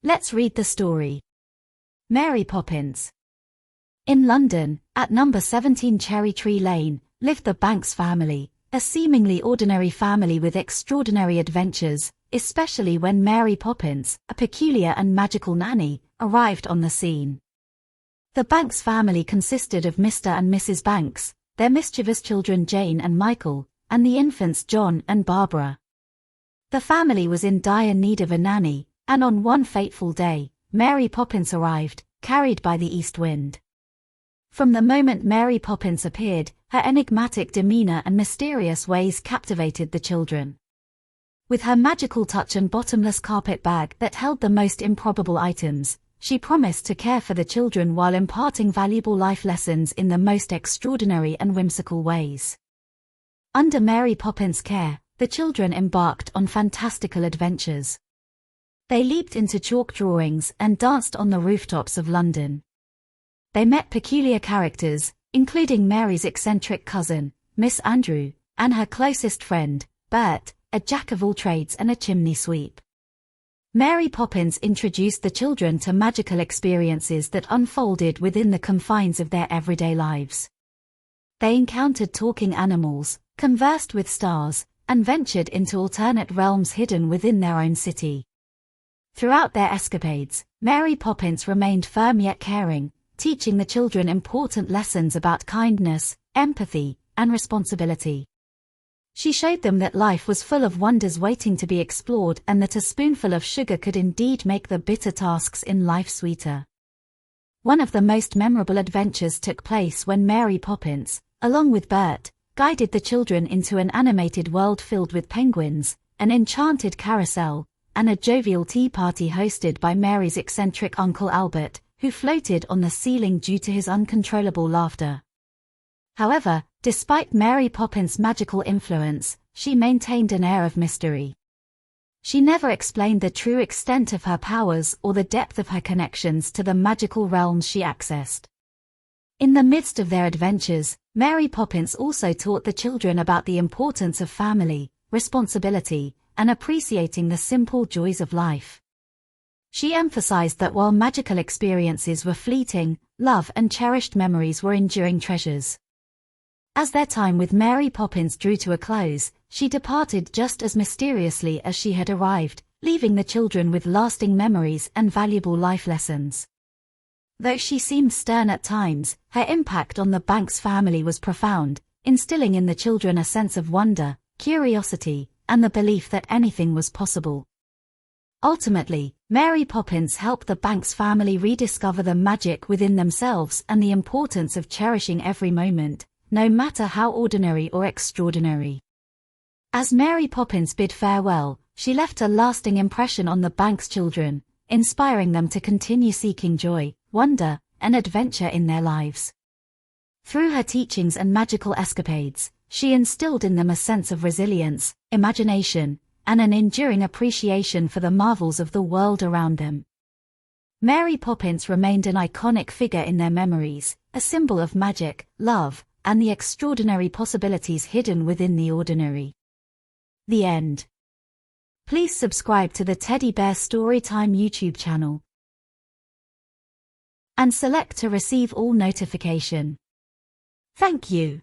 Let's read the story. Mary Poppins. In London, at number 17 Cherry Tree Lane, lived the Banks family, a seemingly ordinary family with extraordinary adventures, especially when Mary Poppins, a peculiar and magical nanny, arrived on the scene. The Banks family consisted of Mr. and Mrs. Banks, their mischievous children Jane and Michael, and the infants John and Barbara. The family was in dire need of a nanny, and on one fateful day, Mary Poppins arrived, carried by the east wind. From the moment Mary Poppins appeared, her enigmatic demeanor and mysterious ways captivated the children. With her magical touch and bottomless carpet bag that held the most improbable items, she promised to care for the children while imparting valuable life lessons in the most extraordinary and whimsical ways. Under Mary Poppins' care, the children embarked on fantastical adventures. They leaped into chalk drawings and danced on the rooftops of London. They met peculiar characters, including Mary's eccentric cousin, Miss Andrew, and her closest friend, Bert, a jack-of-all-trades and a chimney sweep. Mary Poppins introduced the children to magical experiences that unfolded within the confines of their everyday lives. They encountered talking animals, conversed with stars, and ventured into alternate realms hidden within their own city. Throughout their escapades, Mary Poppins remained firm yet caring, teaching the children important lessons about kindness, empathy, and responsibility. She showed them that life was full of wonders waiting to be explored and that a spoonful of sugar could indeed make the bitter tasks in life sweeter. One of the most memorable adventures took place when Mary Poppins, along with Bert, guided the children into an animated world filled with penguins, an enchanted carousel, and a jovial tea party hosted by Mary's eccentric Uncle Albert, who floated on the ceiling due to his uncontrollable laughter. However, despite Mary Poppins' magical influence, she maintained an air of mystery. She never explained the true extent of her powers or the depth of her connections to the magical realms she accessed. In the midst of their adventures, Mary Poppins also taught the children about the importance of family, responsibility, and appreciating the simple joys of life. She emphasized that while magical experiences were fleeting, love and cherished memories were enduring treasures. As their time with Mary Poppins drew to a close, she departed just as mysteriously as she had arrived, leaving the children with lasting memories and valuable life lessons. Though she seemed stern at times, her impact on the Banks family was profound, instilling in the children a sense of wonder, curiosity, and the belief that anything was possible. Ultimately, Mary Poppins helped the Banks family rediscover the magic within themselves and the importance of cherishing every moment, no matter how ordinary or extraordinary. As Mary Poppins bid farewell, she left a lasting impression on the Banks children, inspiring them to continue seeking joy, wonder, and adventure in their lives. Through her teachings and magical escapades, she instilled in them a sense of resilience, imagination, and an enduring appreciation for the marvels of the world around them. Mary Poppins remained an iconic figure in their memories, a symbol of magic, love, and the extraordinary possibilities hidden within the ordinary. The end. Please subscribe to the Teddy Bear Storytime YouTube channel and select to receive all notification. Thank you.